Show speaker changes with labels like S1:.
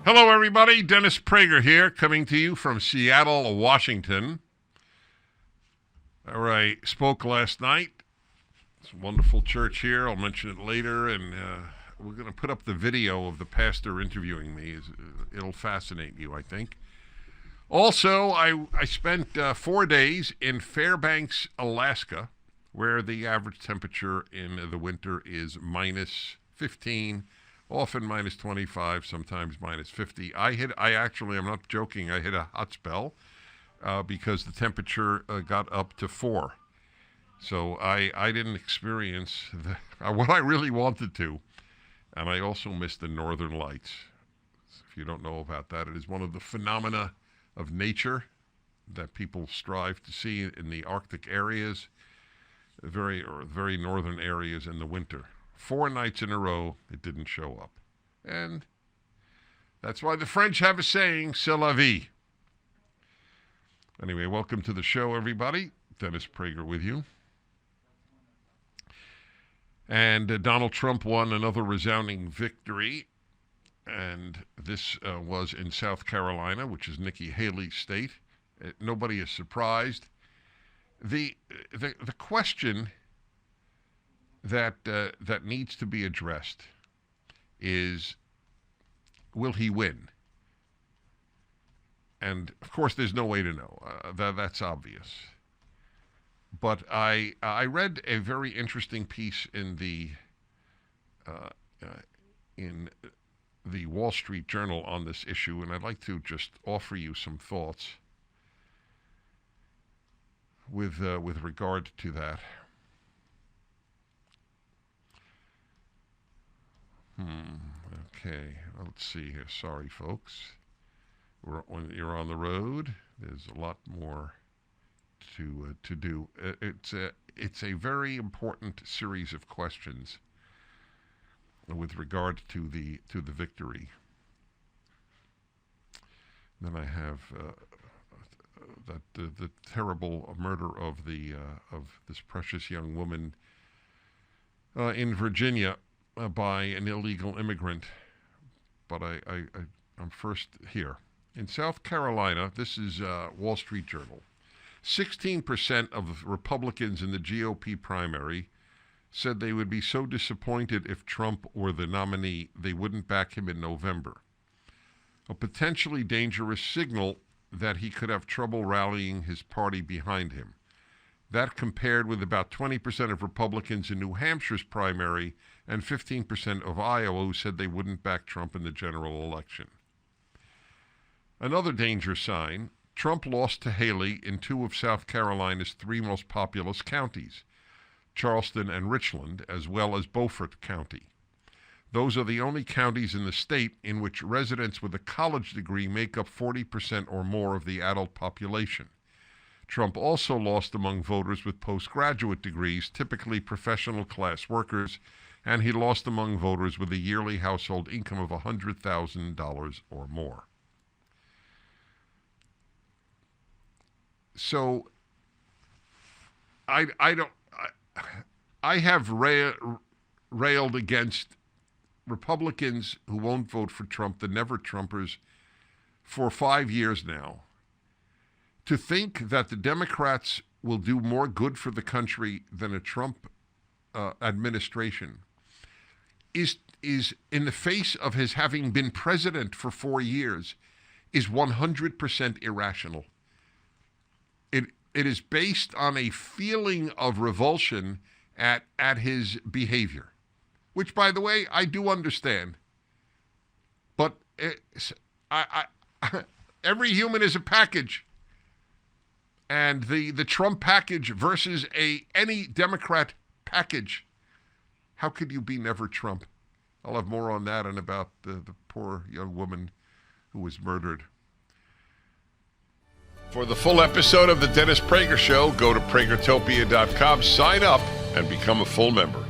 S1: Hello, everybody. Dennis Prager here, coming to you from Seattle, Washington. All right, spoke last night. It's a wonderful church here. I'll mention it later, and we're going to put up the video of the pastor interviewing me. It'll fascinate you, I think. Also, I spent 4 days in Fairbanks, Alaska, where the average temperature in the winter is minus 15, often minus 25, sometimes minus 50. I'm not joking, I hit a hot spell because the temperature got up to 4. So I didn't experience what I really wanted to. And I also missed the northern lights. If you don't know about that, it is one of the phenomena of nature that people strive to see in the Arctic areas, very northern areas in the winter. 4 nights in a row, it didn't show up. And that's why the French have a saying, c'est la vie. Anyway, welcome to the show, everybody. Dennis Prager with you. And Donald Trump won another resounding victory. And this was in South Carolina, which is Nikki Haley's state. Nobody is surprised. The question that needs to be addressed is, will he win? And of course, there's no way to know. That's obvious. But I read a very interesting piece in the Wall Street Journal on this issue, and I'd like to just offer you some thoughts with regard to that. Okay, let's see here. Sorry, folks. When you're on the road, there's a lot more to do. It's a very important series of questions with regard to the victory. Then I have the terrible murder of this precious young woman in Virginia by an illegal immigrant. But I'm first here. In South Carolina, this is Wall Street Journal. 16% of Republicans in the GOP primary said they would be so disappointed if Trump were the nominee they wouldn't back him in November. A potentially dangerous signal that he could have trouble rallying his party behind him. That compared with about 20% of Republicans in New Hampshire's primary and 15% of Iowa who said they wouldn't back Trump in the general election. Another danger sign, Trump lost to Haley in 2 of South Carolina's 3 most populous counties, Charleston and Richland, as well as Beaufort County. Those are the only counties in the state in which residents with a college degree make up 40% or more of the adult population. Trump also lost among voters with postgraduate degrees, typically professional class workers, and he lost among voters with a yearly household income of $100,000 or more. So I have railed against Republicans who won't vote for Trump, the never-Trumpers, for 5 years now. To think that the Democrats will do more good for the country than a Trump administration is in the face of his having been president for 4 years, is 100% irrational. It is based on a feeling of revulsion at his behavior, which, by the way, I do understand. But every human is a package. And the Trump package versus any Democrat package, how could you be never Trump? I'll have more on that and about the poor young woman who was murdered. For the full episode of The Dennis Prager Show, go to pragertopia.com, sign up, and become a full member.